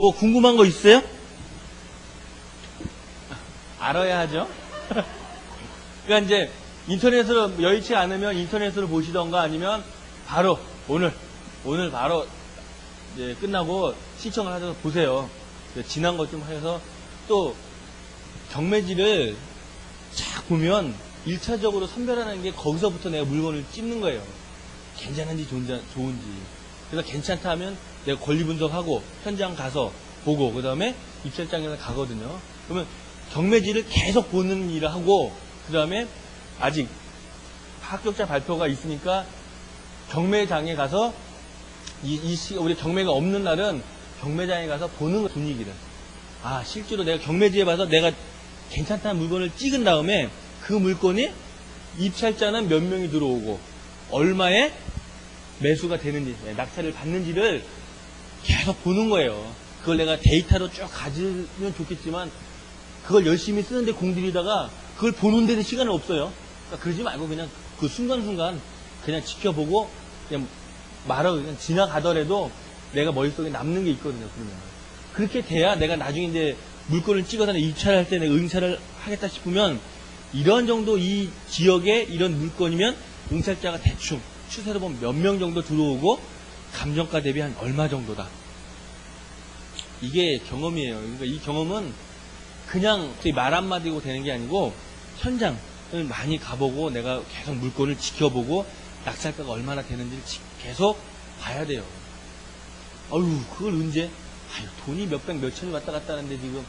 뭐 궁금한 거 있어요? 알아야 하죠. 그러니까 이제 인터넷으로 여의치 않으면 인터넷으로 보시던가 아니면 바로 오늘 바로 이제 끝나고 시청을 하셔서 보세요. 지난 것 좀 해서 또 경매지를 쫙 보면 1차적으로 선별하는 게 거기서부터 내가 물건을 찝는 거예요. 괜찮은지 좋은지. 그래서 괜찮다 하면 내가 권리 분석하고 현장 가서 보고 그 다음에 입찰장에 가거든요. 그러면 경매지를 계속 보는 일을 하고 그 다음에 아직 합격자 발표가 있으니까 경매장에 가서 우리 경매가 없는 날은 경매장에 가서 보는 분위기를. 아, 실제로 내가 경매지에 봐서 내가 괜찮다는 물건을 찍은 다음에 그 물건이 입찰자는 몇 명이 들어오고 얼마에 매수가 되는지, 낙찰을 받는지를 계속 보는 거예요. 그걸 내가 데이터로 쭉 가지면 좋겠지만 그걸 열심히 쓰는데 공들이다가 그걸 보는 데는 시간이 없어요. 그러니까 그러지 말고 그냥 그 순간순간 그냥 지켜보고 그냥 그냥 지나가더라도 내가 머릿속에 남는 게 있거든요. 그러면 그렇게 돼야 내가 나중에 이제 물건을 찍어서 입찰할 때 내가 응찰을 하겠다 싶으면 이런 정도 이 지역에 이런 물건이면 응찰자가 대충 추세로 보면 몇 명 정도 들어오고 감정가 대비 한 얼마 정도다. 이게 경험이에요. 그러니까 이 경험은 그냥 말 한마디고 되는 게 아니고 현장을 많이 가보고 내가 계속 물건을 지켜보고 낙찰가가 얼마나 되는지를 계속 봐야 돼요. 아유, 그걸 언제? 아유, 돈이 몇백 몇천이 왔다 갔다 하는데 지금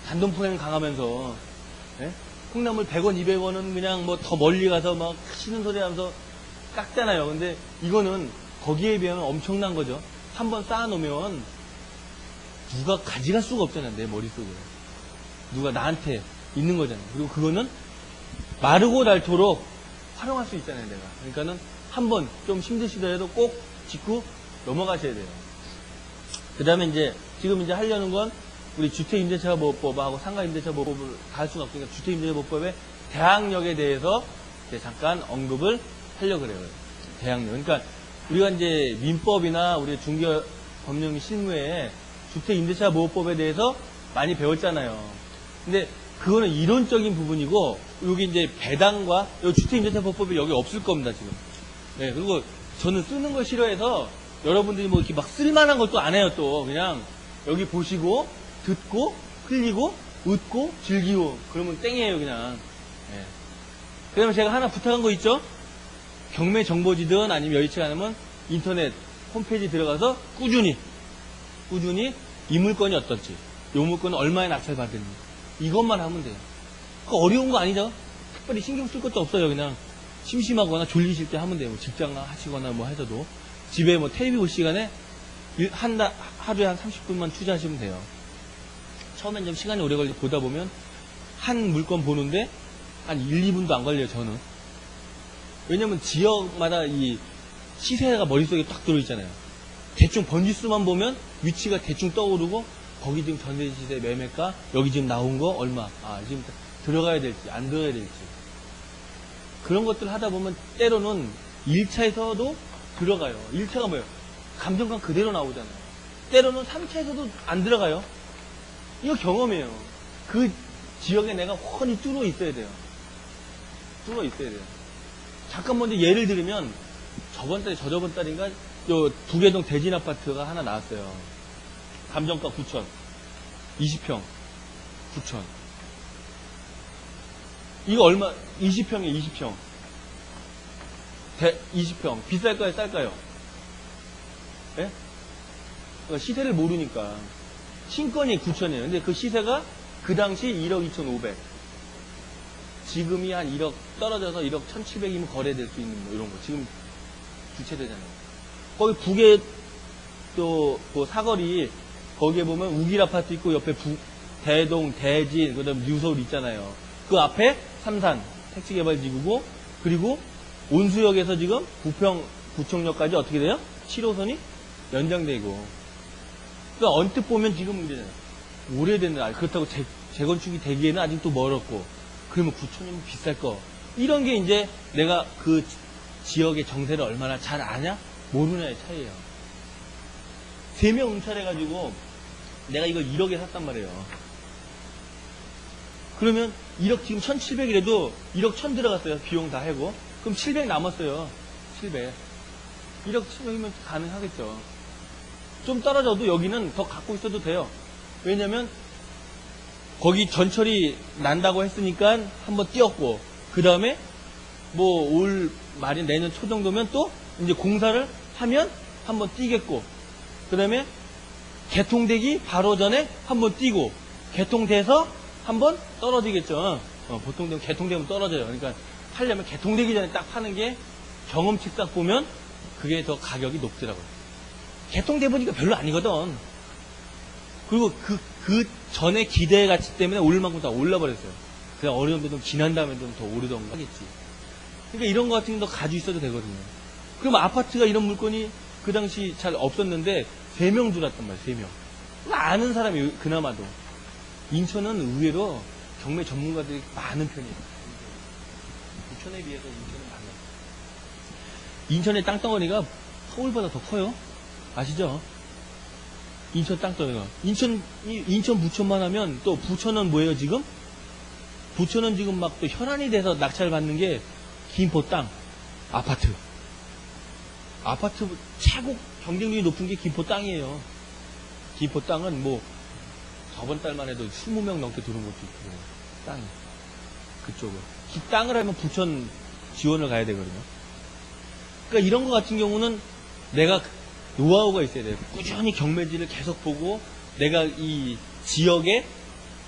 단돈풍행 강하면서 콩나물 100원, 200원은 그냥 뭐 더 멀리 가서 막 치는 소리 하면서 깎잖아요. 근데 이거는 거기에 비하면 엄청난 거죠. 한번 쌓아놓으면 누가 가져갈 수가 없잖아요. 내 머릿속에. 누가 나한테 있는 거잖아요. 그리고 그거는 마르고 닳도록 활용할 수 있잖아요. 내가. 그러니까는 한번 좀 힘드시더라도 꼭 짚고 넘어가셔야 돼요. 그 다음에 이제 지금 이제 하려는 건 우리 주택임대차보호법하고 상가임대차보호법을 다 할 수는 없으니까 주택임대차보호법의 대항력에 대해서 이제 잠깐 언급을 하려고 그래요. 대항력. 그러니까 우리가 이제 민법이나 우리 중개법령 실무에 주택임대차보호법에 대해서 많이 배웠잖아요. 근데 그거는 이론적인 부분이고 여기 이제 배당과 주택임대차보호법이 여기 없을 겁니다 지금. 네, 그리고 저는 쓰는 걸 싫어해서 여러분들이 뭐 이렇게 막 쓸만한 것도 안 해요. 또 그냥 여기 보시고 듣고 흘리고 웃고 즐기고 그러면 땡이에요 그냥. 네. 그러면 제가 하나 부탁한 거 있죠? 경매 정보지든 아니면 여의치 않으면 인터넷 홈페이지 들어가서 꾸준히 이 물건이 어떨지, 이 물건은 얼마에 낙찰 받을지 이것만 하면 돼요. 그 어려운 거 아니죠? 특별히 신경 쓸 것도 없어요. 그냥 심심하거나 졸리실 때 하면 돼요. 뭐 직장 하시거나 뭐 해서도 집에 뭐 테레비 볼 시간에 하루에 한 30분만 투자하시면 돼요. 처음엔 좀 시간이 오래 걸리고 보다 보면 한 물건 보는데 한 1, 2분도 안 걸려요. 저는. 왜냐면 지역마다 이 시세가 머릿속에 딱 들어있잖아요. 대충 번지수만 보면 위치가 대충 떠오르고 거기 지금 전세시세 매매가 여기 지금 나온 거 얼마 지금 들어가야 될지 안 들어가야 될지 그런 것들을 하다 보면 때로는 1차에서도 들어가요. 1차가 뭐예요? 감정감 그대로 나오잖아요. 때로는 3차에서도 안 들어가요. 이거 경험이에요. 그 지역에 내가 훤히 뚫어 있어야 돼요. 뚫어 있어야 돼요. 잠깐 먼저 예를 들면 저번 달에 저저번 달인가 요 두개동 대진 아파트가 하나 나왔어요. 감정가 9천 20평 9천 이거 얼마 20평에 20평 20평 비쌀까요 쌀까요? 예? 그러니까 시세를 모르니까 신권이 9천이에요. 근데 그 시세가 그 당시 1억 2,500 지금이 한 1억 떨어져서 1억 1,700이면 거래될 수 있는 뭐 이런 거 지금 주체되잖아요. 거기 북에 또 그 사거리 거기에 보면 우길 아파트 있고 옆에 대동, 대진, 그 다음에 뉴서울 있잖아요. 그 앞에 삼산 택지개발지구고 그리고 온수역에서 지금 구청역까지 어떻게 돼요? 7호선이 연장되고 그러니까 언뜻 보면 지금 이제 오래됐는 그렇다고 재건축이 되기에는 아직도 멀었고 그러면 9천이면 비쌀 거 이런 게 이제 내가 그 지역의 정세를 얼마나 잘 아냐? 모르냐의 차이예요. 3명 응찰해가지고 내가 이걸 1억에 샀단 말이에요. 그러면 1억 지금 1,700이라도 1억 1,000 들어갔어요. 비용 다 하고. 그럼 700 남았어요. 700. 1억 700이면 가능하겠죠. 좀 떨어져도 여기는 더 갖고 있어도 돼요. 왜냐면 거기 전철이 난다고 했으니까 한번 뛰었고, 그 다음에 뭐 올 말이 내년 초 정도면 또 이제 공사를 하면 한번 뛰겠고, 그 다음에 개통되기 바로 전에 한번 뛰고, 개통돼서 한번 떨어지겠죠. 보통 개통되면 떨어져요. 그러니까 하려면 개통되기 전에 딱 파는 게 경험치 딱 보면 그게 더 가격이 높더라고요. 개통돼 보니까 별로 아니거든. 그리고 그 전에 기대 가치 때문에 오를 만큼 다 올라버렸어요. 그냥 어느 정도 좀 지난 다음에 좀 더 오르던가 하겠지. 그러니까 이런 거 같은 거 가지고 있어도 되거든요. 그럼 아파트가 이런 물건이 그 당시 잘 없었는데 3명 들어왔단 말이에요. 3명. 아는 사람이 그나마도. 인천은 의외로 경매 전문가들이 많은 편이에요. 부천에 비해서 인천은 많아요. 인천의 땅덩어리가 서울보다 더 커요. 아시죠? 인천 땅덩어리가. 인천 부천만 하면 또 부천은 뭐예요 지금? 부천은 지금 막 또 혈안이 돼서 낙찰 받는 게 김포 땅, 아파트. 아파트 최고 경쟁률이 높은 게 김포 땅이에요. 김포 땅은 뭐 저번 달만 해도 20명 넘게 들어온 것도 있고, 땅이. 그쪽은. 땅을 하면 부천 지원을 가야 되거든요. 그러니까 이런 거 같은 경우는 내가 노하우가 있어야 돼요. 꾸준히 경매지를 계속 보고 내가 이 지역에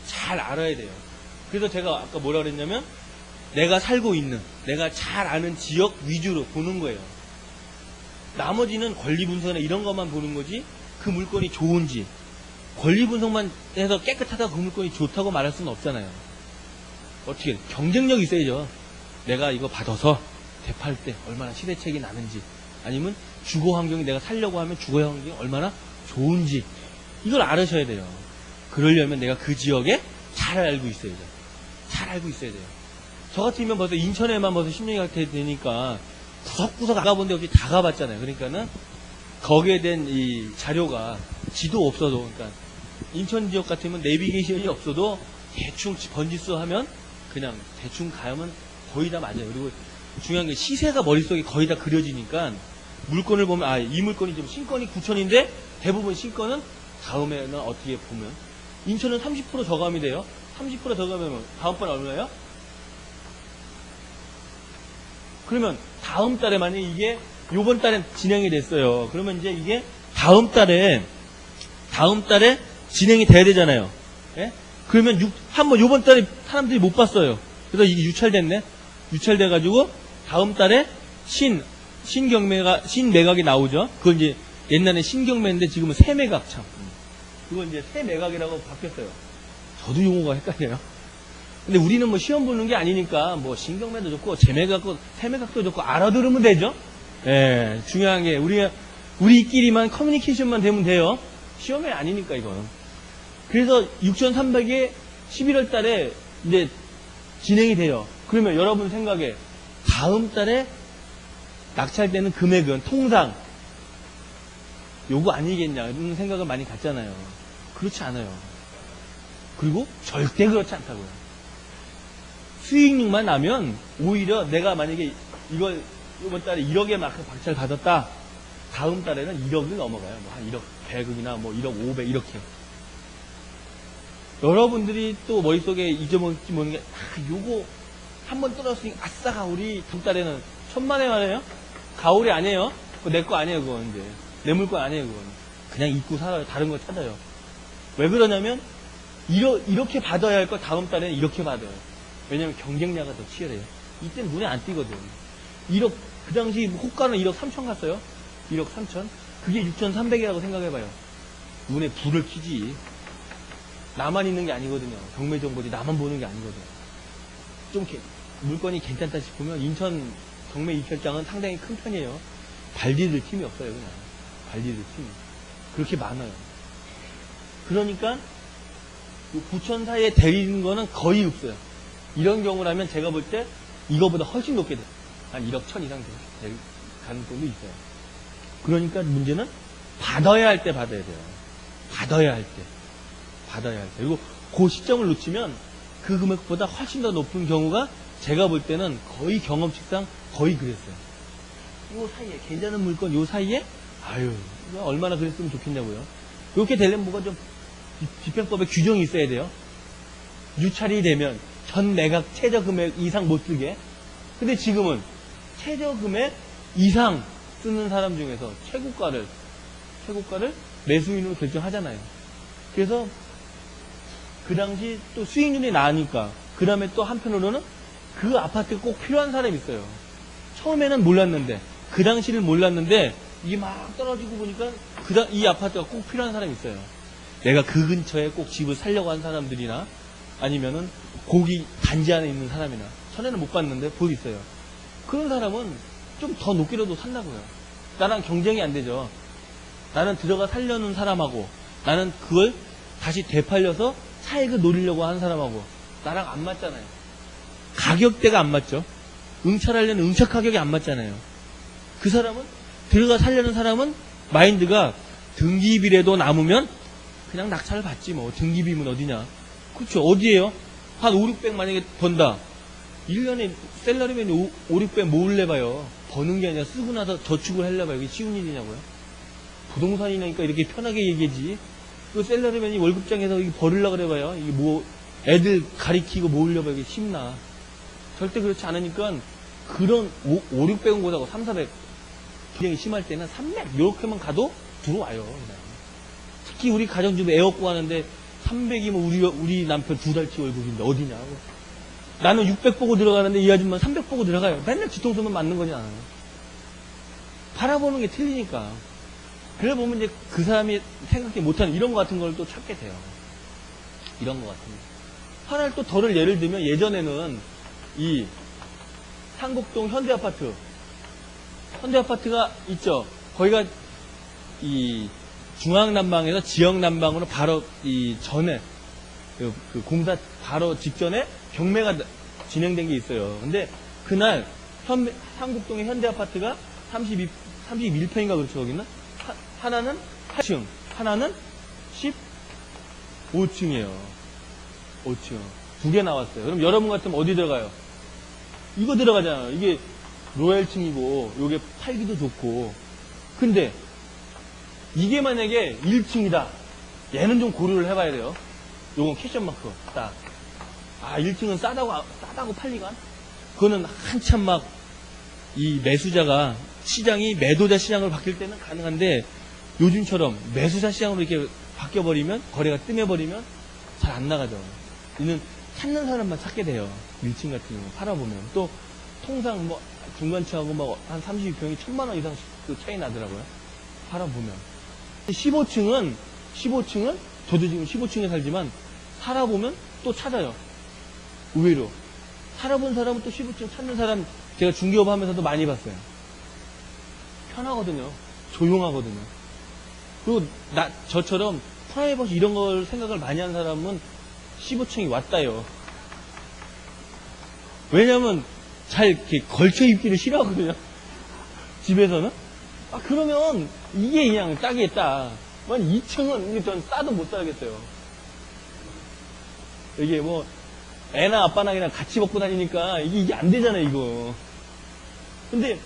잘 알아야 돼요. 그래서 제가 아까 뭐라 그랬냐면 내가 살고 있는, 내가 잘 아는 지역 위주로 보는 거예요. 나머지는 권리 분석이나 이런 것만 보는 거지 그 물건이 좋은지, 권리 분석만 해서 깨끗하다고 그 물건이 좋다고 말할 수는 없잖아요. 어떻게 경쟁력이 있어야죠. 내가 이거 받아서 대팔 때 얼마나 시대책이 나는지, 아니면 주거 환경이 내가 살려고 하면 주거 환경이 얼마나 좋은지 이걸 알으셔야 돼요. 그러려면 내가 그 지역에 잘 알고 있어야죠. 잘 알고 있어야 돼요. 저 같으면 벌써 인천에만 벌써 10년이 되니까 구석구석 가본 데 없이 다 가봤잖아요. 그러니까는 거기에 대한 이 자료가 지도 없어도, 그러니까 인천 지역 같으면 내비게이션이 없어도 대충 번지수 하면 그냥 대충 가면 거의 다 맞아요. 그리고 중요한 게 시세가 머릿속에 거의 다 그려지니까 물건을 보면 이 물건이 지금 신건이 9천인데 대부분 신건은 다음에는 어떻게 보면 인천은 30% 저감이 돼요. 30% 저감하면 다음번에 얼마예요? 그러면 다음 달에 만약에 이게 요번 달에 진행이 됐어요. 그러면 이제 이게 다음 달에 진행이 돼야 되잖아요. 예? 그러면 한번 요번 달에 사람들이 못 봤어요. 그래서 이게 유찰됐네. 유찰돼가지고 다음 달에 신매각이 나오죠. 그건 이제 옛날에 신경매인데 지금은 새매각 참. 그건 이제 새매각이라고 바뀌었어요. 저도 용어가 헷갈려요. 근데 우리는 뭐 시험 보는 게 아니니까 뭐 신경매도 좋고 재매각도 새매각도 좋고 알아들으면 되죠. 예, 중요한 게 우리끼리만 커뮤니케이션만 되면 돼요. 시험이 아니니까 이거는. 그래서 6,300에 11월 달에 이제 진행이 돼요. 그러면 여러분 생각에 다음 달에 낙찰되는 금액은 통상 요거 아니겠냐 이런 생각을 많이 갖잖아요. 그렇지 않아요. 그리고 절대 그렇지 않다고요. 수익률만 나면 오히려 내가 만약에 이걸 이번 달에 1억에 낙찰 받았다. 다음 달에는 1억을 넘어가요. 뭐 한 1억 100억이나 뭐 1억 500 이렇게. 여러분들이 또 머릿속에 잊어먹지 모르는 게 요거 한번 뚫었으니까 아싸가 우리 다음 달에는 1,000만에 말해요. 가오리 아니에요. 그거 내 거 아니에요. 그건 이제 내 물건 아니에요. 그건 그냥 잊고 살아요. 다른 거 찾아요. 왜 그러냐면 이렇게 받아야 할 거 다음 달에는 이렇게 받아요. 왜냐면 경쟁자가 더 치열해요. 이때는 눈에 안 띄거든. 1억 그 당시 호가는 1억 3천 갔어요. 1억 3천. 그게 6,300이라고 생각해봐요. 눈에 불을 켜지. 나만 있는 게 아니거든요. 경매정보지 나만 보는 게 아니거든요. 좀 물건이 괜찮다 싶으면 인천 경매 입찰장은 상당히 큰 편이에요. 발디딜 팀이 없어요. 그냥 발디딜 팀이 그렇게 많아요. 그러니까 부천 사이에 데리는 거는 거의 없어요. 이런 경우라면 제가 볼 때 이거보다 훨씬 높게 돼요. 한 1억 1천 이상 될 가능성도 있어요. 그러니까 문제는 받아야 할 때 받아야 돼요. 받아야 할 때. 받아야 할 때. 그리고 그 시점을 놓치면 그 금액보다 훨씬 더 높은 경우가 제가 볼 때는 거의 경험칙상 거의 그랬어요. 요 사이에, 괜찮은 물건 요 사이에, 아유, 이거 얼마나 그랬으면 좋겠냐고요. 이렇게 되려면 뭐가 좀 집행법에 규정이 있어야 돼요. 유찰이 되면 전 매각 최저 금액 이상 못 쓰게. 근데 지금은 최저 금액 이상 쓰는 사람 중에서 최고가를 매수인으로 결정하잖아요. 그래서 그 당시 또 수익률이 나으니까 그 다음에 또 한편으로는 그 아파트가 꼭 필요한 사람이 있어요. 처음에는 몰랐는데 그 당시를 몰랐는데 이게 막 떨어지고 보니까 이 아파트가 꼭 필요한 사람이 있어요. 내가 그 근처에 꼭 집을 살려고 한 사람들이나 아니면은 거기 단지 안에 있는 사람이나 전에는 못 봤는데 보고 있어요. 그런 사람은 좀 더 높게라도 산다고요. 나랑 경쟁이 안 되죠. 나는 들어가 살려는 사람하고 나는 그걸 다시 되팔려서 차익을 노리려고 하는 사람하고 나랑 안 맞잖아요. 가격대가 안 맞죠. 응찰하려는 응찰 가격이 안 맞잖아요. 그 사람은 들어가 살려는 사람은 마인드가 등기비라도 남으면 그냥 낙찰을 받지 뭐. 등기비면 어디냐. 그렇죠. 어디에요? 한 5, 600 만약에 번다. 1년에 셀러리맨이 5, 600 모을래 봐요. 버는 게 아니라 쓰고 나서 저축을 하려 봐요. 이게 쉬운 일이냐고요. 부동산이니까 이렇게 편하게 얘기하지. 그 셀러리맨이 월급장에서 이게 벌으려고 그래 봐요. 이게 뭐 애들 가리키고 모으려 봐요. 이게 쉽나. 절대 그렇지 않으니까 그런 5, 600원 고다고 3, 400 굉장히 심할 때는 300 이렇게만 가도 들어와요. 그냥. 특히 우리 가정주부 애 얻고 하는데 300이면 우리 남편 2달치 월급인데 어디냐. 나는 600 보고 들어가는데 이 아줌마는 300 보고 들어가요. 맨날 뒤통수만 맞는 거지 않아요. 바라보는 게 틀리니까. 그래 보면 이제 그 사람이 생각지 못하는 이런 거 같은 걸 또 찾게 돼요. 이런 거 같은 거. 하나를 또 덜을 예를 들면 예전에는 이 상곡동 현대아파트가 있죠. 거기가 이 중앙난방에서 지역난방으로 바로 이 전에 그 공사 바로 직전에 경매가 진행된 게 있어요. 근데 그날 상곡동의 현대아파트가 31평인가 그렇죠. 거기는 하나는 8층, 하나는 15층이에요. 5층. 두 개 나왔어요. 그럼 여러분 같으면 어디 들어가요? 이거 들어가잖아요. 이게 로얄층이고 요게 팔기도 좋고. 근데 이게 만약에 1층이다. 얘는 좀 고려를 해봐야 돼요. 요건 캐션 마크 딱. 아, 1층은 싸다고 팔리간? 그거는 한참 막 이 매수자가 시장이 매도자 시장으로 바뀔 때는 가능한데 요즘처럼 매수자 시장으로 이렇게 바뀌어버리면 거래가 뜸해버리면 잘 안 나가죠. 이는 찾는 사람만 찾게 돼요. 1층 같은 경우 팔아보면 또 통상 뭐 중간층하고 막 한 32평이 1000만원 이상 그 차이 나더라고요. 팔아보면 15층은 저도 지금 15층에 살지만 살아보면 또 찾아요. 의외로 살아본 사람은 또 15층 찾는 사람 제가 중개업 하면서도 많이 봤어요. 편하거든요. 조용하거든요. 그리고 저처럼 프라이버시 이런 걸 생각을 많이 하는 사람은 15층이 왔다요. 왜냐면 잘 이렇게 걸쳐 입기를 싫어하거든요. 집에서는. 아, 그러면 이게 그냥 딱이에 딱. 2층은 전 싸도 못 살겠어요. 이게 뭐 애나 아빠나 그냥 같이 먹고 다니니까 이게 안 되잖아요, 이거. 근데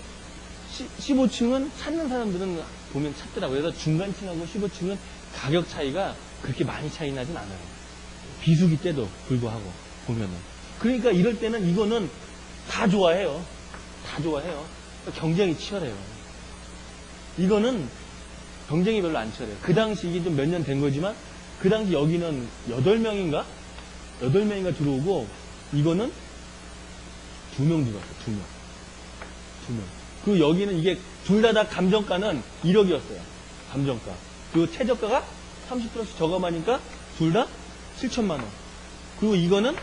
15층은 찾는 사람들은 보면 찾더라고요. 그래서 중간층하고 15층은 가격 차이가 그렇게 많이 차이 나진 않아요. 비수기 때도 불구하고 보면은. 그러니까 이럴 때는 이거는 다 좋아해요. 다 좋아해요. 경쟁이 치열해요. 이거는 경쟁이 별로 안 치열해요. 그 당시 이게 좀 몇 년 된 거지만 그 당시 여기는 8명인가 들어오고 이거는 2명 들어왔어요. 2명. 그리고 여기는 이게 둘 다 감정가는 1억이었어요. 감정가. 그리고 최저가가 30%씩 저감하니까 둘 다 7천만 원. 그리고 이거는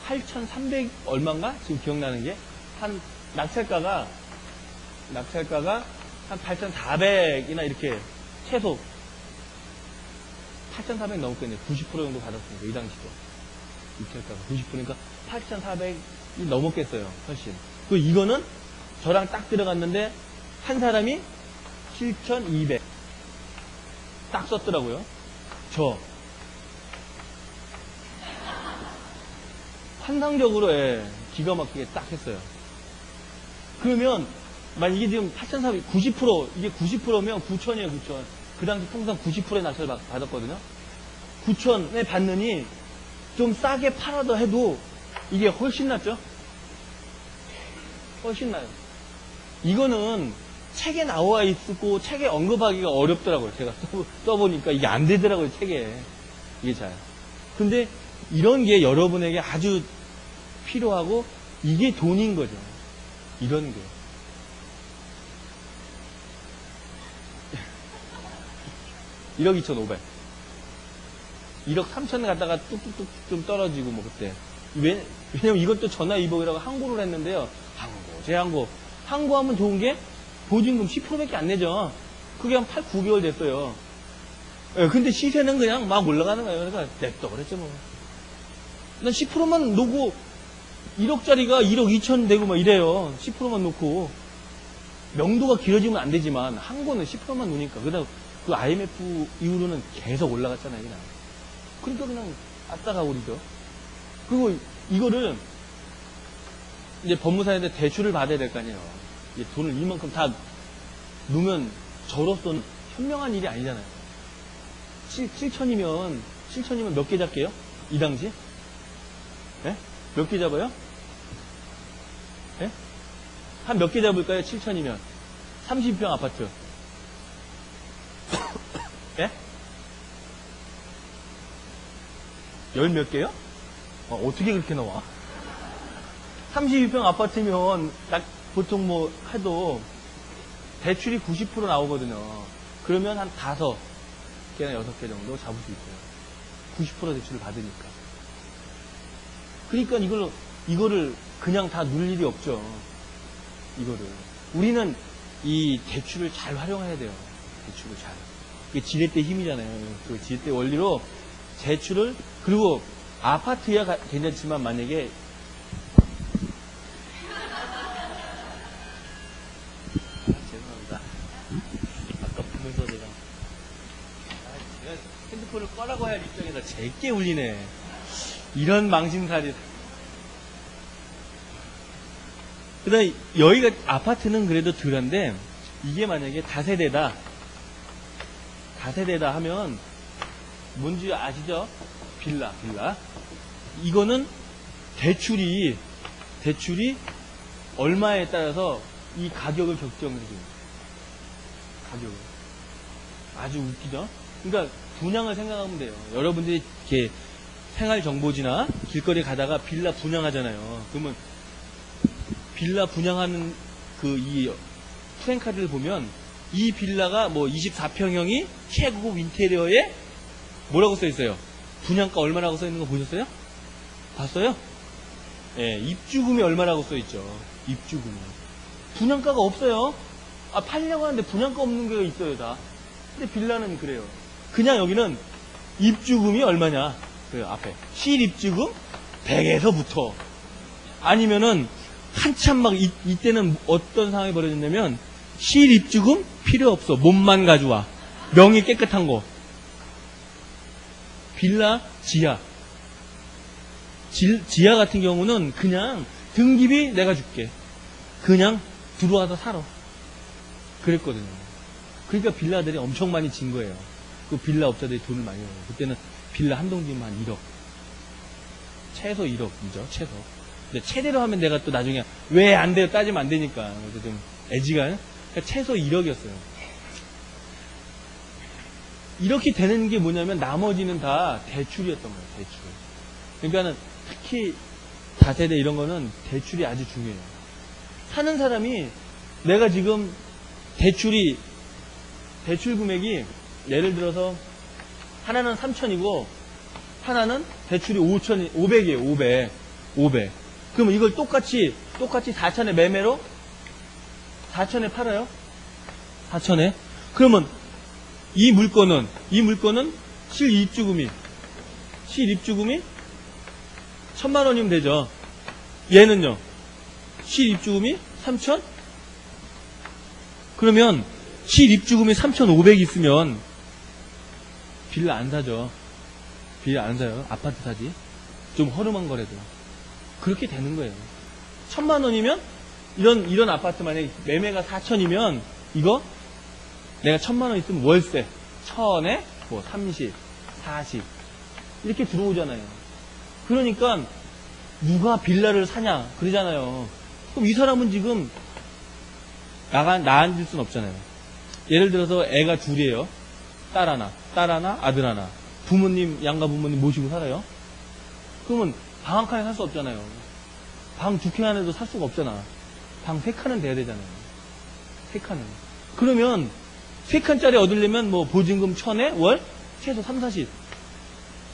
8,300 얼마인가? 지금 기억나는 게 한 낙찰가가 한 8,400이나 이렇게 최소 8,400 넘었겠네요. 90% 정도 받았습니다. 이 당시도. 낙찰가가 90%니까 8,400이 넘었겠어요. 훨씬. 그리고 이거는 저랑 딱 들어갔는데 한 사람이 7,200 딱 썼더라고요. 환상적으로, 예, 기가 막히게 딱 했어요. 그러면, 만약 이게 지금 8,400, 90%, 이게 90%면 9,000이에요, 9,000. 그 당시 통상 90%의 낙찰을 받았거든요. 9,000에 받느니, 좀 싸게 팔아도 해도, 이게 훨씬 낫죠? 훨씬 나요. 이거는 책에 나와 있고, 책에 언급하기가 어렵더라고요. 제가 써보니까 이게 안 되더라고요, 책에. 이게 잘. 근데, 이런 게 여러분에게 아주 필요하고, 이게 돈인 거죠. 이런 게. 1억 2,500. 1억 3천 갖다가 뚝뚝뚝 좀 떨어지고, 뭐, 그때. 왜냐면 이것도 전화위복이라고 항고를 했는데요. 제항고. 항고하면 좋은 게, 보증금 10%밖에 안 내죠. 그게 한 8, 9개월 됐어요. 예, 근데 시세는 그냥 막 올라가는 거예요. 그러니까, 냅둬, 그랬죠, 뭐. 난 10%만 놓고, 1억짜리가 1억 2천 되고 막 이래요. 10%만 놓고. 명도가 길어지면 안 되지만, 항고는 10%만 놓으니까. 그다음 그 IMF 이후로는 계속 올라갔잖아요, 그냥. 그러니까 그냥 아싸가 오르죠. 그리고 이거를 이제 법무사한테 대출을 받아야 될 거 아니에요. 돈을 이만큼 다 놓으면 저로서는 현명한 일이 아니잖아요. 7천이면 몇 개 잡게요? 이 당시? 네? 몇 개 잡아요? 네? 한 몇 개 잡을까요? 7천이면 30평 아파트. 예? 열 몇 개요? 어떻게 그렇게 나와? 32평 아파트면 보통 뭐 해도 대출이 90% 나오거든요. 그러면 한 5개나 6개 정도 잡을 수 있어요. 90% 대출을 받으니까. 그러니까 이거를 그냥 다 누릴 일이 없죠. 이거를. 우리는 이 대출을 잘 활용해야 돼요. 대출을 잘. 그게 지렛대 힘이잖아요. 그 지렛대 원리로 대출을, 그리고 아파트야 괜찮지만 만약에 죄송합니다. 아까 보면서 제가 핸드폰을 꺼라고 할 입장에서 제게 울리네. 이런 망신살이. 그다음 여기가 아파트는 그래도 덜한데, 이게 만약에 다세대다 하면 뭔지 아시죠? 빌라. 이거는 대출이 얼마에 따라서 이 가격을 결정해줘요. 가격을. 아주 웃기죠? 그러니까 분양을 생각하면 돼요. 여러분들이 이렇게 생활정보지나 길거리 가다가 빌라 분양하잖아요. 그러면 빌라 분양하는 이 프랜카드를 보면 이 빌라가 뭐 24평형이 최고급 인테리어에 뭐라고 써 있어요? 분양가 얼마라고 써 있는 거 보셨어요? 봤어요? 예, 입주금이 얼마라고 써 있죠. 입주금이. 분양가가 없어요. 팔려고 하는데 분양가 없는 게 있어요, 다. 근데 빌라는 그래요. 그냥 여기는 입주금이 얼마냐. 그 앞에. 실입주금 100에서부터. 아니면은 한참 막 이때는 어떤 상황이 벌어졌냐면 실입주금 필요 없어. 몸만 가져와. 명의 깨끗한 거. 빌라 지하. 지하 같은 경우는 그냥 등기비 내가 줄게. 그냥 들어와서 살아. 그랬거든요. 그러니까 빌라들이 엄청 많이 진 거예요. 그 빌라 업자들이 돈을 많이 벌어요. 그때는 빌라 한 동지면 한 1억. 최소 1억이죠. 최소. 근데 최대로 하면 내가 또 나중에 왜 안 돼요? 따지면 안 되니까. 그래서 좀 애지간. 그러니까 최소 1억이었어요. 이렇게 되는 게 뭐냐면 나머지는 다 대출이었던 거예요. 대출. 그러니까는 특히 다세대 이런 거는 대출이 아주 중요해요. 사는 사람이 내가 지금 대출 금액이 예를 들어서 하나는 3천이고 하나는 대출이 500이에요. 500. 그러면 이걸 똑같이 4천에 매매로 4천에 팔아요. 4천에. 그러면 이 물건은 실입주금이 1,000만 원이면 되죠. 얘는요. 실입주금이 3천? 그러면 실입주금이 3,500 있으면 빌라 안 사죠. 빌라 안 사요. 아파트 사지. 좀 허름한 거라도. 그렇게 되는 거예요. 1,000만 원이면 이런 아파트 만약에 매매가 4천이면 이거 내가 1,000만 원 있으면 월세 1,000에 뭐 30, 40 이렇게 들어오잖아요. 그러니까 누가 빌라를 사냐 그러잖아요. 그럼 이 사람은 지금 나 앉을 수는 없잖아요. 예를 들어서 애가 둘이에요. 딸 하나, 아들 하나. 부모님, 양가 부모님 모시고 살아요. 그러면 방 한 칸에 살 수 없잖아요. 방 2칸 안에도 살 수가 없잖아. 방 3칸은 돼야 되잖아요. 3칸은. 그러면 3칸짜리 얻으려면 뭐 보증금 1,000에 월 최소 3, 40.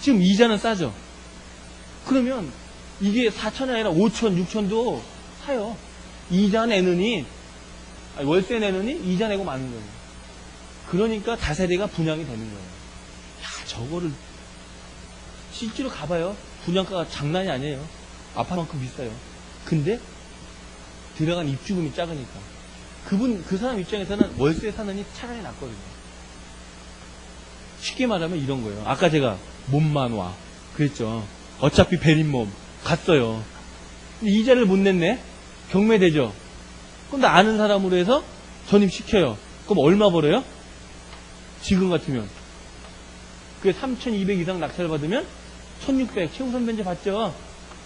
지금 이자는 싸죠. 그러면 이게 4천이 아니라 5천, 6천도 사요. 이자 내느니, 월세 내느니 이자 내고 마는 거예요. 그러니까 다세대가 분양이 되는 거예요. 야, 저거를 실제로 가봐요. 분양가가 장난이 아니에요. 아파트만큼 비싸요. 근데 들어간 입주금이 작으니까 그 사람 입장에서는 월세 사느니 차라리 낫거든요. 쉽게 말하면 이런 거예요. 아까 제가 몸만 와 그랬죠. 어차피 베린 몸 갔어요. 근데 이자를 못 냈네. 경매되죠. 그럼 나 아는 사람으로 해서 전입시켜요. 그럼 얼마 벌어요? 지금 같으면 그게 3,200 이상 낙찰 받으면 1,600 최우선 변제 받죠.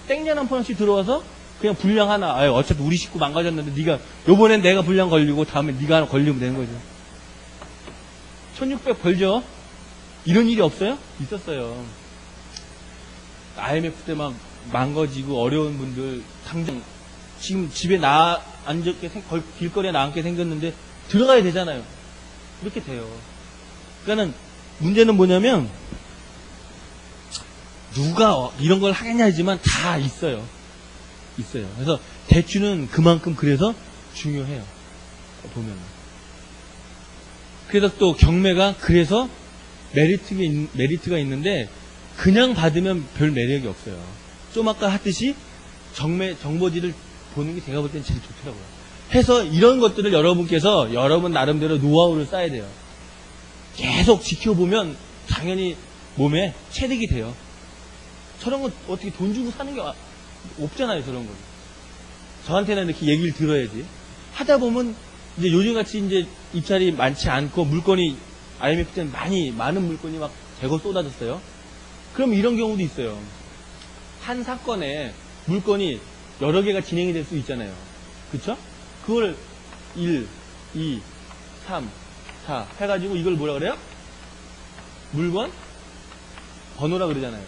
땡년 한 푼씩 들어와서 그냥 분량 하나, 어차피 우리 식구 망가졌는데 네가 요번엔 내가 분량 걸리고 다음에 네가 하나 걸리면 되는 거죠. 1,600 벌죠. 이런 일이 없어요? 있었어요. IMF 때 막 망가지고 어려운 분들 당장 지금 집에 앉게 길거리에 나앉게 생겼는데 들어가야 되잖아요. 이렇게 돼요. 그러니까는 문제는 뭐냐면 누가 이런 걸 하겠냐 하지만 다 있어요. 그래서 대출은 그만큼 그래서 중요해요. 보면. 그래서 또 경매가 그래서 메리트가 있는데 그냥 받으면 별 매력이 없어요. 좀 아까 했듯이 정보지를 보는 게 제가 볼 때는 제일 좋더라고요. 해서 이런 것들을 여러분께서 여러분 나름대로 노하우를 쌓아야 돼요. 계속 지켜보면 당연히 몸에 체득이 돼요. 저런 거 어떻게 돈 주고 사는 게 없잖아요, 저런 거. 저한테는 이렇게 얘기를 들어야지. 하다 보면 이제 요즘같이 이제 입찰이 많지 않고 물건이 IMF 때는 많은 물건이 막 대거 쏟아졌어요. 그럼 이런 경우도 있어요. 한 사건에 물건이 여러 개가 진행이 될 수 있잖아요. 그쵸? 그걸 1, 2, 3, 4 해가지고 이걸 뭐라 그래요? 물건 번호라 그러잖아요.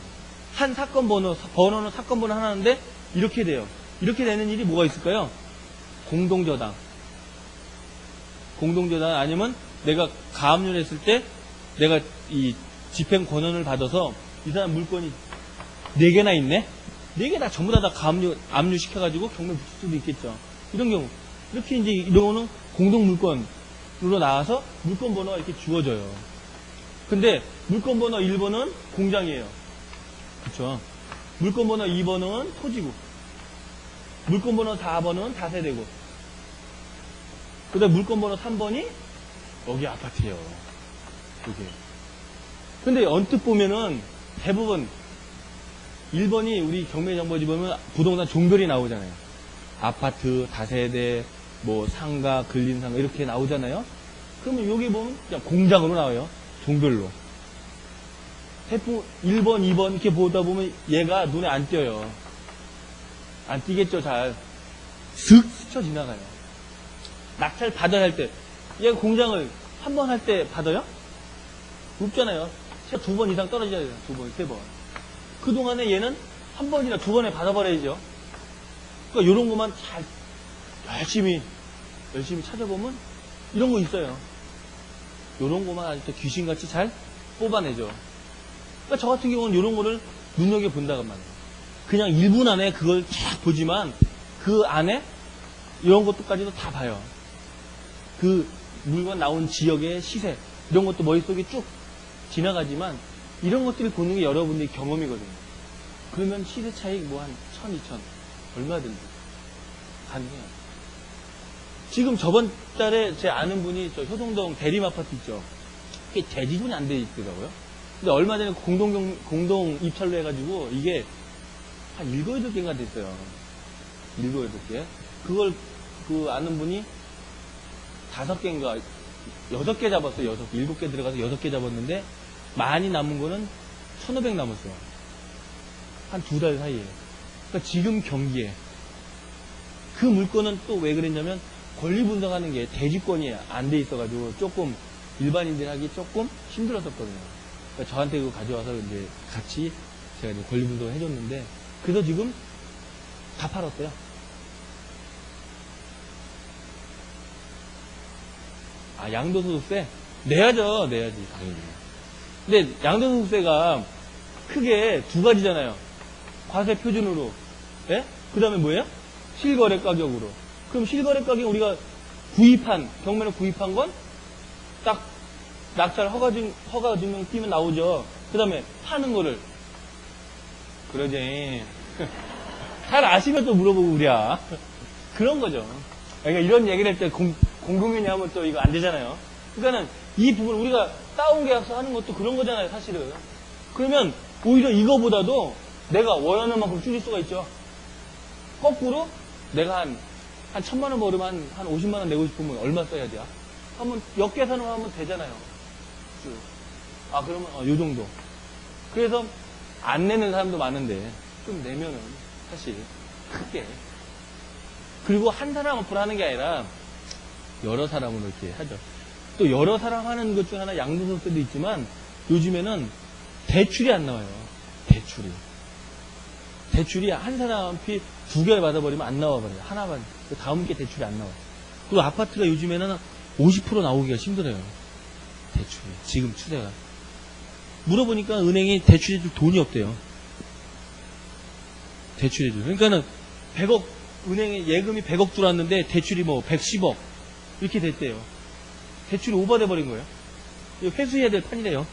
한 사건 번호는 사건 번호 하나인데 이렇게 돼요. 이렇게 되는 일이 뭐가 있을까요? 공동저당 아니면 내가 가압류를 했을 때 내가 이 집행 권한을 받아서 이 사람 물건이 4개나 있네? 4개 다 전부 다 압류 시켜가지고 경매 붙일 수도 있겠죠. 이런 경우. 이렇게 이제 이런 거는 공동 물건으로 나와서 물건 번호가 이렇게 주어져요. 근데 물건 번호 1번은 공장이에요. 그쵸? 물건 번호 2번은 토지고, 물건 번호 4번은 다세대고, 그 다음에 물건 번호 3번이 여기 아파트예요. 이게. 근데 언뜻 보면은 대부분 1번이 우리 경매정보지 보면 부동산 종별이 나오잖아요. 아파트, 다세대, 뭐 상가, 근린상가 이렇게 나오잖아요. 그러면 여기 보면 그냥 공장으로 나와요. 종별로. 1번, 2번 이렇게 보다 보면 얘가 눈에 안 띄어요. 안 띄겠죠, 잘. 슥 스쳐 지나가요. 낙찰 받아야 할 때, 얘가 공장을 한 번 할 때 받아요? 없잖아요. 2번 이상 떨어져야 돼요. 2번, 3번. 그동안에 얘는 한 번이나 2번에 받아버려야죠. 그러니까 이런 것만 잘, 열심히 찾아보면 이런 거 있어요. 이런 것만 아직도 귀신같이 잘 뽑아내죠. 그러니까 저 같은 경우는 이런 거를 눈여겨본다고 말이에요. 그냥 1분 안에 그걸 쫙 보지만 그 안에 이런 것도까지도 다 봐요. 그 물건 나온 지역의 시세 이런 것도 머릿속에 쭉 지나가지만 이런 것들을 보는 게 여러분들의 경험이거든요. 그러면 시세 차익 뭐 한 1,000, 2,000 얼마든지 가능해요. 지금 저번 달에 제 아는 분이 저 효동동 대림 아파트 있죠. 그게 재지분이 안 돼 있더라고요. 근데 얼마 전에 공동 입찰로 해가지고 이게 한 7, 8개인가 됐어요. 7, 8개. 그걸 아는 분이 5개인가 6개 잡았어요. 7개 들어가서 6개 잡았는데 많이 남은 거는 1,500 남았어요. 한 2달 사이에. 그러니까 지금 경기에 그 물건은 또 왜 그랬냐면 권리 분석하는 게 대지권이 안 돼 있어가지고 조금 일반인들 하기 조금 힘들었었거든요. 그러니까 저한테 그거 가져와서 이제 같이 제가 이제 권리 분석을 해줬는데 그래서 지금 다 팔았어요. 아, 양도소득세? 내야죠, 내야지, 당연히. 근데 양도소득세가 크게 2가지잖아요. 과세 표준으로. 예? 그 다음에 뭐예요? 실거래 가격으로. 그럼 실거래 가격 우리가 경매로 구입한 건 딱 낙찰 허가 증명 띄면 나오죠. 그 다음에 파는 거를. 그러지. 잘 아시면 또 물어보고 그래야. 그런 거죠. 그러니까 이런 얘기를 할 때 공공연히 하면 또 이거 안 되잖아요. 그러니까는 이 부분 우리가 다운계약서 하는 것도 그런 거잖아요, 사실은. 그러면 오히려 이거보다도 내가 원하는 만큼 줄일 수가 있죠. 거꾸로 내가 한 1,000만 원 벌으면 한 50만 원 내고 싶으면 얼마 써야 돼요? 한번 역계산을 하면 되잖아요. 아, 그러면 요 정도. 그래서 안 내는 사람도 많은데 좀 내면은 사실 크게. 그리고 한 사람 앞으로 하는 게 아니라 여러 사람으로 이렇게 하죠. 또 여러 사람 하는 것 중 하나 양도소득세도 있지만 요즘에는 대출이 안 나와요. 대출이 한 사람이 2개를 받아버리면 안 나와버려요. 하나만. 그 다음 게 대출이 안 나와요. 그리고 아파트가 요즘에는 50% 나오기가 힘들어요. 대출이. 지금 추세가. 물어보니까 은행이 대출해줄 돈이 없대요. 대출해줄. 그러니까는 100억, 은행에 예금이 100억 들어왔는데 대출이 뭐 110억. 이렇게 됐대요. 대출이 오버돼버린 거예요. 이거 회수해야 될 판이래요.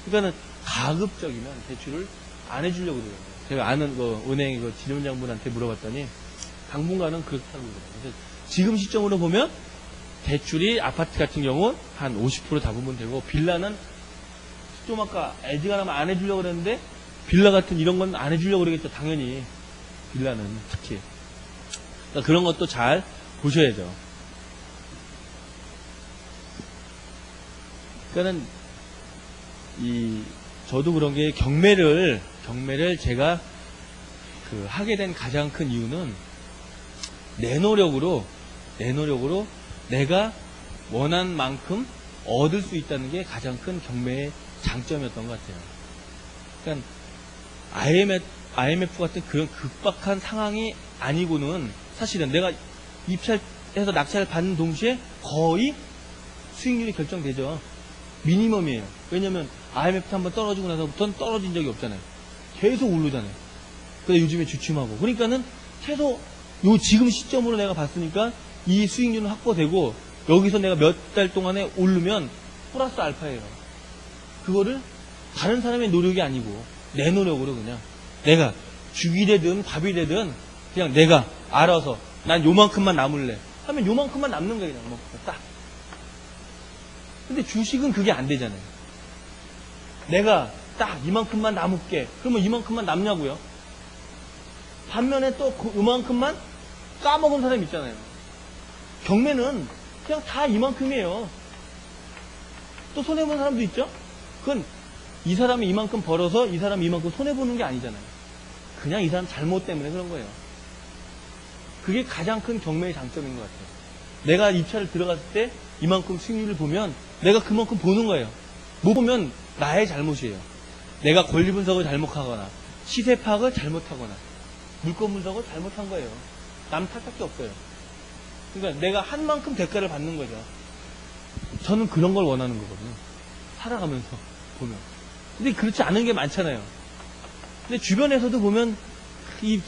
그러니까는 가급적이면 대출을 안 해주려고 그래요. 제가 아는 은행 지점장분한테 물어봤더니 당분간은 그렇다고 그래요. 그래서 지금 시점으로 보면 대출이 아파트 같은 경우 한 50% 잡으면 되고 빌라는 좀 아까 LG가 나면 안 해주려고 그랬는데 빌라 같은 이런 건 안 해주려고 그러겠죠. 당연히 빌라는 특히. 그러니까 그런 것도 잘 보셔야죠. 그러니까는 저도 그런 게 경매를 제가 하게 된 가장 큰 이유는 내 노력으로 내가 원한 만큼 얻을 수 있다는 게 가장 큰 경매의 장점이었던 것 같아요. 그러니까 IMF 같은 그런 급박한 상황이 아니고는 사실은 내가 입찰해서 낙찰을 받는 동시에 거의 수익률이 결정되죠. 미니멈이에요. 왜냐면 IMF 한번 떨어지고 나서부터는 떨어진 적이 없잖아요. 계속 오르잖아요. 근데 요즘에 주춤하고. 그러니까는 계속 지금 시점으로 내가 봤으니까 이 수익률은 확보되고 여기서 내가 몇 달 동안에 오르면 플러스 알파예요. 그거를 다른 사람의 노력이 아니고 내 노력으로 그냥 내가 죽이 되든 밥이 되든 그냥 내가 알아서 난 요만큼만 남을래 하면 요만큼만 남는 거예요. 그냥 딱. 근데 주식은 그게 안 되잖아요. 내가 딱 이만큼만 남을게. 그러면 이만큼만 남냐고요. 반면에 또 이만큼만 까먹은 사람이 있잖아요. 경매는 그냥 다 이만큼이에요. 또 손해본 사람도 있죠. 그건 이 사람이 이만큼 벌어서 이 사람이 이만큼 손해보는 게 아니잖아요. 그냥 이 사람 잘못 때문에 그런 거예요. 그게 가장 큰 경매의 장점인 것 같아요. 내가 입찰을 들어갔을 때 이만큼 수익률을 보면 내가 그만큼 보는 거예요. 못 보면 나의 잘못이에요. 내가 권리 분석을 잘못하거나 시세 파악을 잘못하거나 물건 분석을 잘못한 거예요. 남 탓할 게 없어요. 그러니까 내가 한 만큼 대가를 받는 거죠. 저는 그런 걸 원하는 거거든요. 살아가면서 보면. 근데 그렇지 않은 게 많잖아요. 근데 주변에서도 보면 이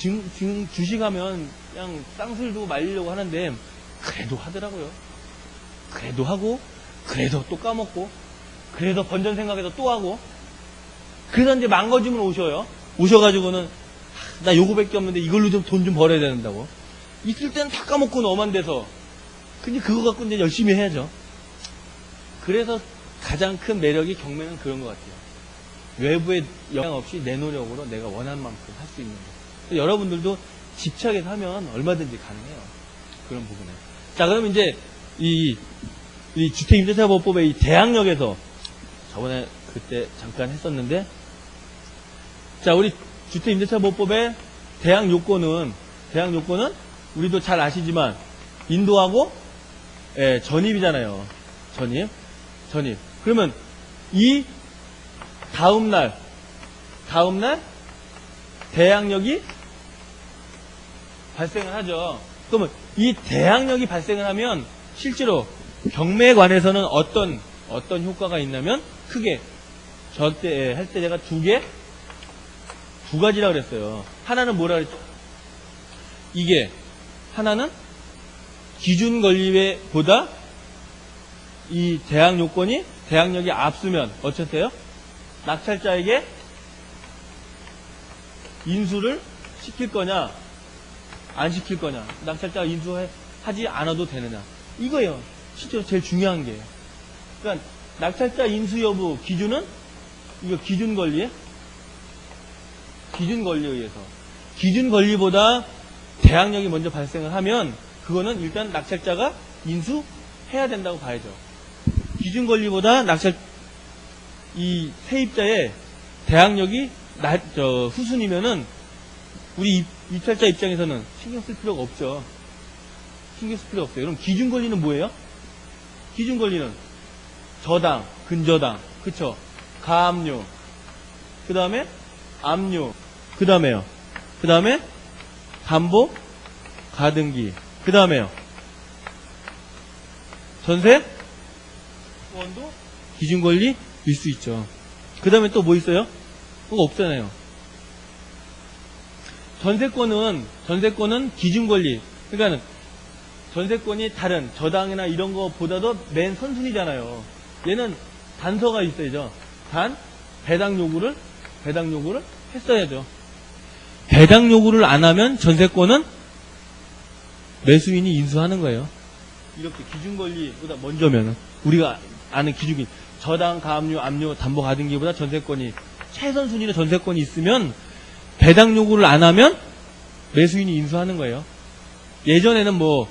주식하면 그냥 쌍술도 말리려고 하는데 그래도 하더라고요. 그래도 하고 그래도 또 까먹고 그래도 번전 생각해서 또 하고 그래서 이제 망가지면 오셔요. 오셔가지고는 나 요거밖에 없는데 이걸로 좀 돈 좀 벌어야 된다고. 있을 때는 다 까먹고 너만 돼서 근데 그거 갖고 이제 열심히 해야죠. 그래서 가장 큰 매력이 경매는 그런 것 같아요. 외부의 영향 없이 내 노력으로 내가 원하는 만큼 할 수 있는 거. 여러분들도 집착해서 하면 얼마든지 가능해요. 그런 부분에. 자, 그럼 이제 이 주택임대차보호법의 이 대항력에서 저번에 그때 잠깐 했었는데, 자, 우리 주택임대차보호법의 대항 요건은 우리도 잘 아시지만 인도하고 전입이잖아요. 전입. 그러면 이 다음날 대항력이 발생을 하죠. 그러면 이 대항력이 발생을 하면 실제로 경매에 관해서는 어떤 효과가 있냐면 크게 저때 할 때 제가 두 가지라고 그랬어요. 하나는 뭐라 그랬죠? 이게 하나는 기준 권리보다 이 대항력이 앞서면 어쩌세요? 낙찰자에게 인수를 시킬 거냐 안 시킬 거냐, 낙찰자가 인수하지 않아도 되느냐, 이거예요. 실제로 제일 중요한 게. 그러니까 낙찰자 인수 여부 기준은 이거 기준 권리에 의해서 기준 권리보다 대항력이 먼저 발생을 하면 그거는 일단 낙찰자가 인수해야 된다고 봐야죠. 기준 권리보다 이 세입자의 대항력이 후순이면은 우리 입찰자 입장에서는 신경 쓸 필요가 없죠. 그럼 기준 권리는 뭐예요? 기준 권리는 저당, 근저당, 그쵸? 가압류, 그 다음에 압류, 그 다음에 담보, 가등기, 그 다음에요 전세, 원도 기준 권리일 수 있죠. 그 다음에 또 뭐 있어요? 그거 없잖아요. 전세권은 기준 권리. 그러니까 전세권이 다른 저당이나 이런 거보다도 맨 선순위잖아요. 얘는 단서가 있어야죠. 단 배당 요구를 했어야죠. 배당 요구를 안 하면 전세권은 매수인이 인수하는 거예요. 이렇게 기준 권리보다 먼저면은 우리가 아는 기준이 저당, 가압류, 압류, 담보, 가등기보다 전세권이 최선 순위로 전세권이 있으면 배당 요구를 안 하면 매수인이 인수하는 거예요. 예전에는 뭐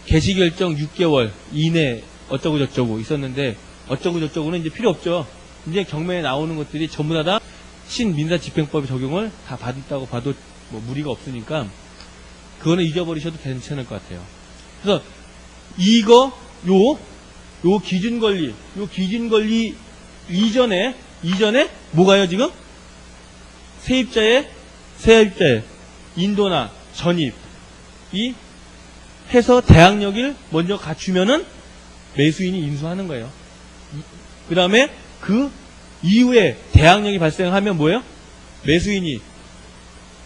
개시결정 6개월 이내 어쩌고 저쩌고 있었는데 어쩌고 저쩌고는 이제 필요 없죠. 이제 경매에 나오는 것들이 전부 다 신민사집행법의 적용을 다 받았다고 봐도 뭐 무리가 없으니까 그거는 잊어버리셔도 괜찮을 것 같아요. 그래서 요 기준 권리 이전에 뭐가요 지금? 세입자의 인도나 전입이 해서 대항력을 먼저 갖추면은 매수인이 인수하는 거예요. 그 다음에 그 이후에 대항력이 발생하면 뭐예요? 매수인이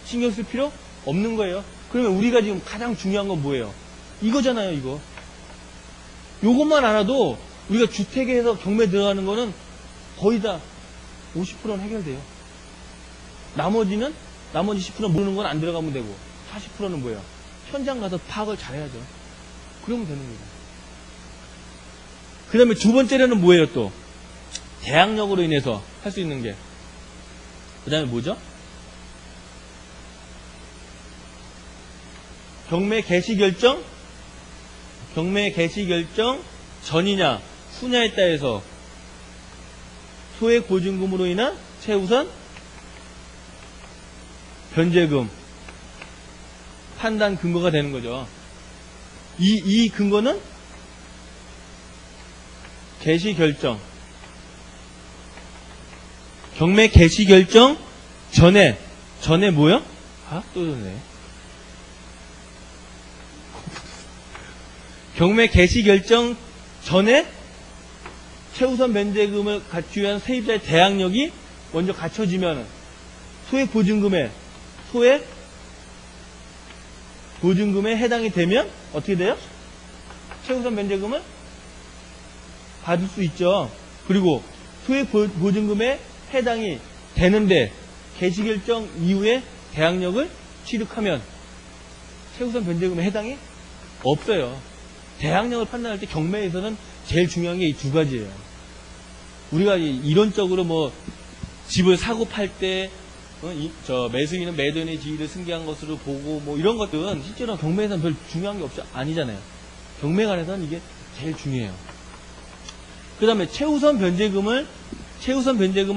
신경 쓸 필요 없는 거예요. 그러면 우리가 지금 가장 중요한 건 뭐예요? 이거잖아요, 이거. 요것만 알아도 우리가 주택에서 경매 들어가는 거는 거의 다 50%는 해결돼요. 나머지 10% 모르는 건 안 들어가면 되고 40%는 뭐예요? 현장 가서 파악을 잘해야죠. 그러면 되는 거예요. 그 다음에 두 번째로는 뭐예요 또? 대항력으로 인해서 할 수 있는 게. 그 다음에 뭐죠? 경매 개시 결정 전이냐 후냐에 따라서 소액 보증금으로 인한 최우선 변제금 판단 근거가 되는 거죠. 이 근거는 개시결정 경매 개시결정 전에 뭐요? 또 전에 경매 개시결정 전에 최우선 변제금을 갖추기 위한 세입자의 대항력이 먼저 갖춰지면 소액 보증금에 해당이 되면 어떻게 돼요? 최우선 변제금을 받을 수 있죠. 그리고 소액 보증금에 해당이 되는데 개시결정 이후에 대항력을 취득하면 최우선 변제금에 해당이 없어요. 대항력을 판단할 때 경매에서는 제일 중요한 게 이 두 가지예요. 우리가 이론적으로 뭐 집을 사고 팔 때 매수인은 매도인의 지위를 승계한 것으로 보고 뭐 이런 것들은 실제로 경매에서는 별 중요한 게 아니잖아요. 경매관에서는 이게 제일 중요해요. 그 다음에 최우선 변제금을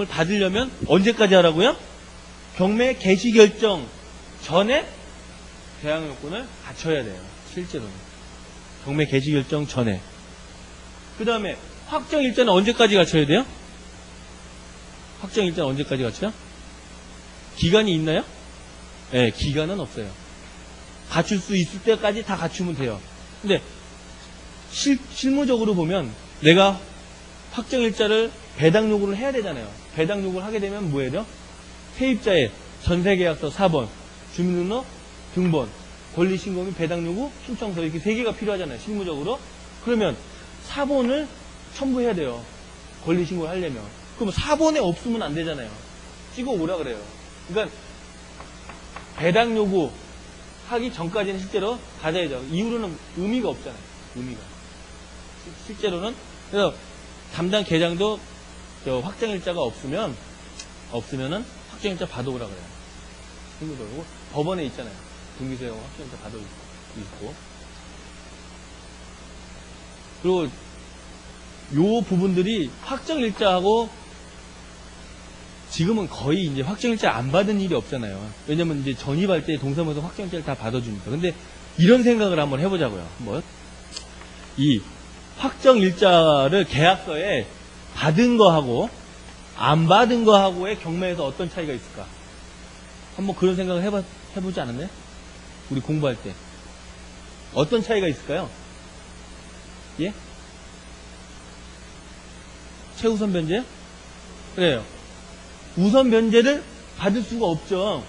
받으려면 언제까지 하라고요? 경매 개시 결정 전에 대항 요건을 갖춰야 돼요. 실제로는. 경매 개시 결정 전에. 그 다음에 확정 일자는 언제까지 갖춰야 돼요? 확정 일자는 언제까지 갖춰요? 기간이 있나요? 네, 기간은 없어요. 갖출 수 있을 때까지 다 갖추면 돼요. 근데 실무적으로 보면 내가 확정 일자를 배당 요구를 해야 되잖아요. 배당 요구를 하게 되면 뭐 해야 돼요? 세입자의 전세계약서 4번, 주민등록 등본, 권리신고 및 배당 요구 신청서 이렇게 3개가 필요하잖아요. 실무적으로. 그러면 4번을 첨부해야 돼요. 권리신고를 하려면. 그럼 4번에 없으면 안 되잖아요. 찍어 오라 그래요. 그러니까 배당 요구 하기 전까지는 실제로 가져야죠. 이후로는 의미가 없잖아요. 의미가. 실제로는. 그래서 담당 계장도 확정일자가 없으면은 확정일자 받아오라 그래요. 그리고 법원에 있잖아요. 등기소에 확정일자 받아올 수 있고. 그리고 요 부분들이 확정일자하고 지금은 거의 이제 확정일자 안 받은 일이 없잖아요. 왜냐면 이제 전입할 때 동사무소 확정일자를 다 받아주니까. 근데 이런 생각을 한번 해보자고요. 이 확정일자를 계약서에 받은 거하고 안 받은 거하고의 경매에서 어떤 차이가 있을까? 한번 그런 생각을 해보지 않았나요? 우리 공부할 때. 어떤 차이가 있을까요? 예? 최우선 변제? 그래요. 우선 변제를 받을 수가 없죠.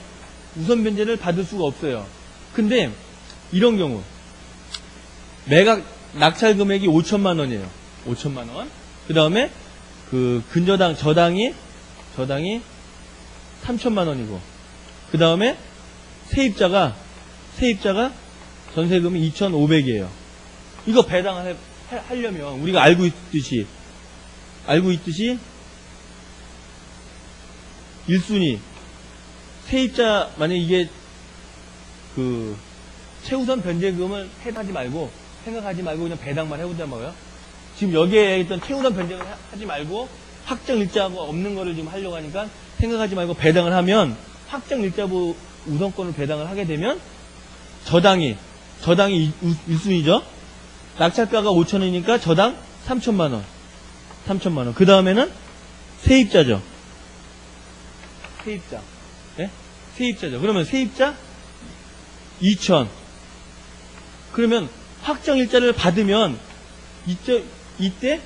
우선 변제를 받을 수가 없어요. 근데 이런 경우 매각 낙찰 금액이 5천만 원이에요. 5천만 원. 그 다음에 그 저당이 3천만 원이고, 그 다음에 세입자가 전세금이 2,500이에요. 이거 배당을 하려면 우리가 알고 있듯이 1순위 세입자 만약 이게 그 최우선 변제금을 생각하지 말고 그냥 배당만 해보자는 거예요. 지금 여기에 있던 최우선 변제금 하지 말고 확정일자하고 없는 거를 지금 하려고 하니까 생각하지 말고 배당을 하면 확정일자부 우선권을 배당을 하게 되면 저당이 1순위죠. 낙찰가가 5천원이니까 저당 3천만 원. 그 다음에는 세입자죠. 네? 세입자죠. 그러면 세입자 2천. 그러면 확정일자를 받으면 이때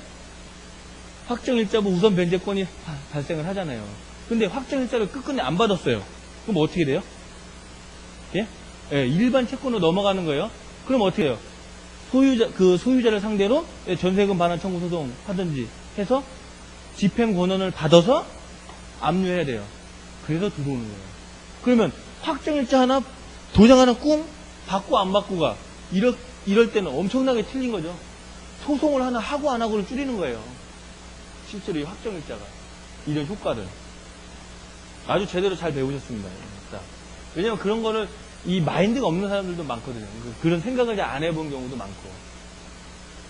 확정일자부 우선 변제권이 발생을 하잖아요. 근데 확정일자를 끝끝내 안 받았어요. 그럼 어떻게 돼요? 예? 예, 일반 채권으로 넘어가는 거예요. 그럼 어떻게 해요? 소유자를 상대로 전세금 반환 청구 소송 하든지 해서 집행 권한을 받아서 압류해야 돼요. 그래서 들어오는 거예요. 그러면 확정일자 하나, 도장 하나 꿍 받고 안 받고가 이럴 때는 엄청나게 틀린 거죠. 소송을 하나 하고 안 하고를 줄이는 거예요. 실제로 이 확정일자가 이런 효과를 아주 제대로 잘 배우셨습니다. 왜냐면 그런 거를 이 마인드가 없는 사람들도 많거든요. 그런 생각을 잘 안 해본 경우도 많고.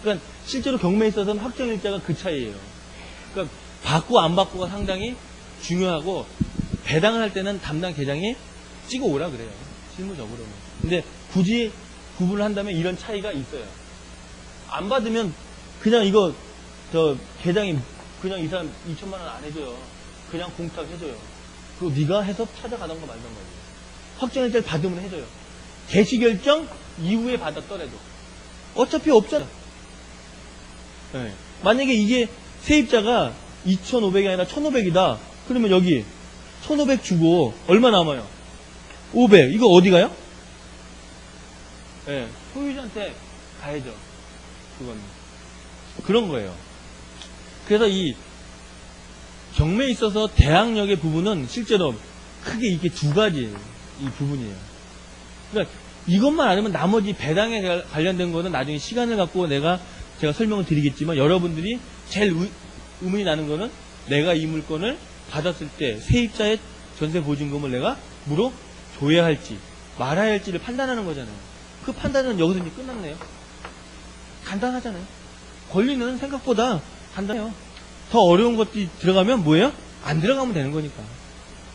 그러니까 실제로 경매에 있어서는 확정일자가 그 차이예요. 그러니까 받고 안 받고가 상당히 중요하고, 배당을 할 때는 담당 계장이 찍어 오라 그래요. 실무적으로는. 근데 굳이 구분을 한다면 이런 차이가 있어요. 안 받으면 그냥 계장이 그냥 이 사람 2천만 원 안 해줘요. 그냥 공탁 해줘요. 그리고 네가 해서 찾아가던가 말던가. 확정일자를 받으면 해줘요. 개시결정 이후에 받았더라도 어차피 없잖아. 네. 만약에 이게 세입자가 2,500이 아니라 1,500이다. 그러면 여기 1,500 주고 얼마 남아요? 500. 이거 어디 가요? 네. 소유자한테 가야죠. 그건 그런 거예요. 그래서 이 경매에 있어서 대항력의 부분은 실제로 크게 이게 두 가지 이 부분이에요. 그러니까 이것만 알면 나머지 배당에 관련된 거는 나중에 시간을 갖고 제가 설명을 드리겠지만, 여러분들이 제일 의문이 나는 거는 내가 이 물건을 받았을 때 세입자의 전세보증금을 내가 물어줘야 할지 말아야 할지를 판단하는 거잖아요. 그 판단은 여기서 이제 끝났네요. 간단하잖아요. 권리는 생각보다 간단해요. 더 어려운 것들이 들어가면 뭐예요? 안 들어가면 되는 거니까.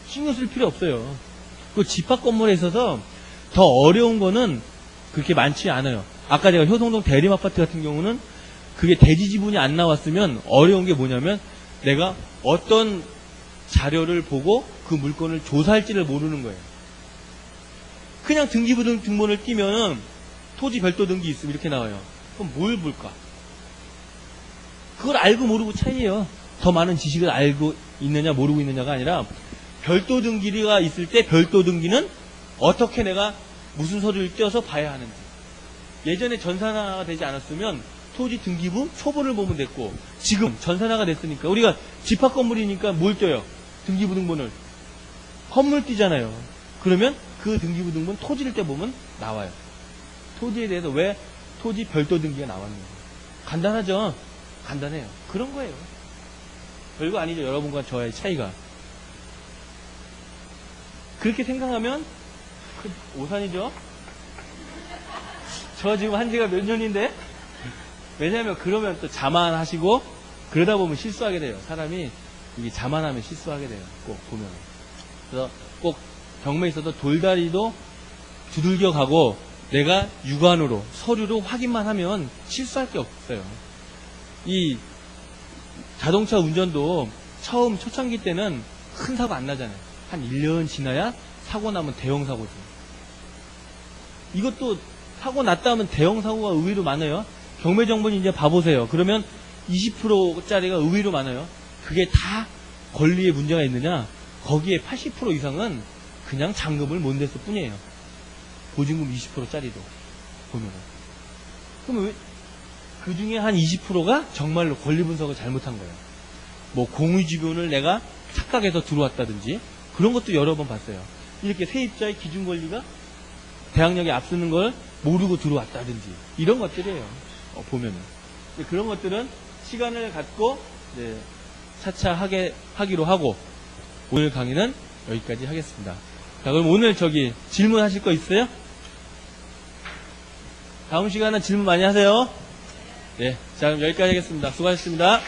신경 쓸 필요 없어요. 그 집합 건물에 있어서 더 어려운 거는 그렇게 많지 않아요. 아까 제가 효성동 대림 아파트 같은 경우는 그게 대지 지분이 안 나왔으면 어려운 게 뭐냐면 내가 어떤 자료를 보고 그 물건을 조사할지를 모르는 거예요. 그냥 등기부등 등본을 띄면은 토지 별도 등기 있으면 이렇게 나와요. 그럼 뭘 볼까? 그걸 알고 모르고 차이예요. 더 많은 지식을 알고 있느냐 모르고 있느냐가 아니라 별도 등기가 있을 때 별도 등기는 어떻게 내가 무슨 서류를 띄어서 봐야 하는지. 예전에 전산화가 되지 않았으면 토지 등기부 초본을 보면 됐고 지금 전산화가 됐으니까 우리가 집합 건물이니까 뭘 띄어요? 등기부 등본을. 건물 띄잖아요. 그러면 그 등기부 등본 토지를 떼보면 나와요. 토지에 대해서 왜 토지 별도 등기가 나왔는지. 간단하죠? 간단해요. 그런 거예요. 별거 아니죠. 여러분과 저의 차이가. 그렇게 생각하면 오산이죠. 저 지금 한 지가 몇 년인데. 왜냐하면 그러면 또 자만하시고 그러다 보면 실수하게 돼요. 사람이 이게 자만하면 실수하게 돼요. 꼭 보면. 그래서 꼭 경매에 있어서 돌다리도 두들겨 가고 내가 육안으로 서류로 확인만 하면 실수할 게 없어요. 이 자동차 운전도 처음 초창기 때는 큰 사고 안 나잖아요. 한 1년 지나야 사고 나면 대형 사고죠. 이것도 사고 났다 하면 대형 사고가 의외로 많아요. 경매 정보는 이제 봐보세요. 그러면 20%짜리가 의외로 많아요. 그게 다 권리에 문제가 있느냐? 거기에 80% 이상은 그냥 잔금을 못 냈을 뿐이에요. 보증금 20%짜리도 보면은. 그럼 그 중에 한 20%가 정말로 권리 분석을 잘못한 거예요. 뭐 공유지분을 내가 착각해서 들어왔다든지 그런 것도 여러 번 봤어요. 이렇게 세입자의 기준 권리가 대항력에 앞서는 걸 모르고 들어왔다든지 이런 것들이에요. 보면은. 그런 것들은 시간을 갖고 차차 하기로 하고 오늘 강의는 여기까지 하겠습니다. 자, 그럼 오늘 질문하실 거 있어요? 다음 시간은 질문 많이 하세요. 네, 자, 그럼 여기까지 하겠습니다. 수고하셨습니다.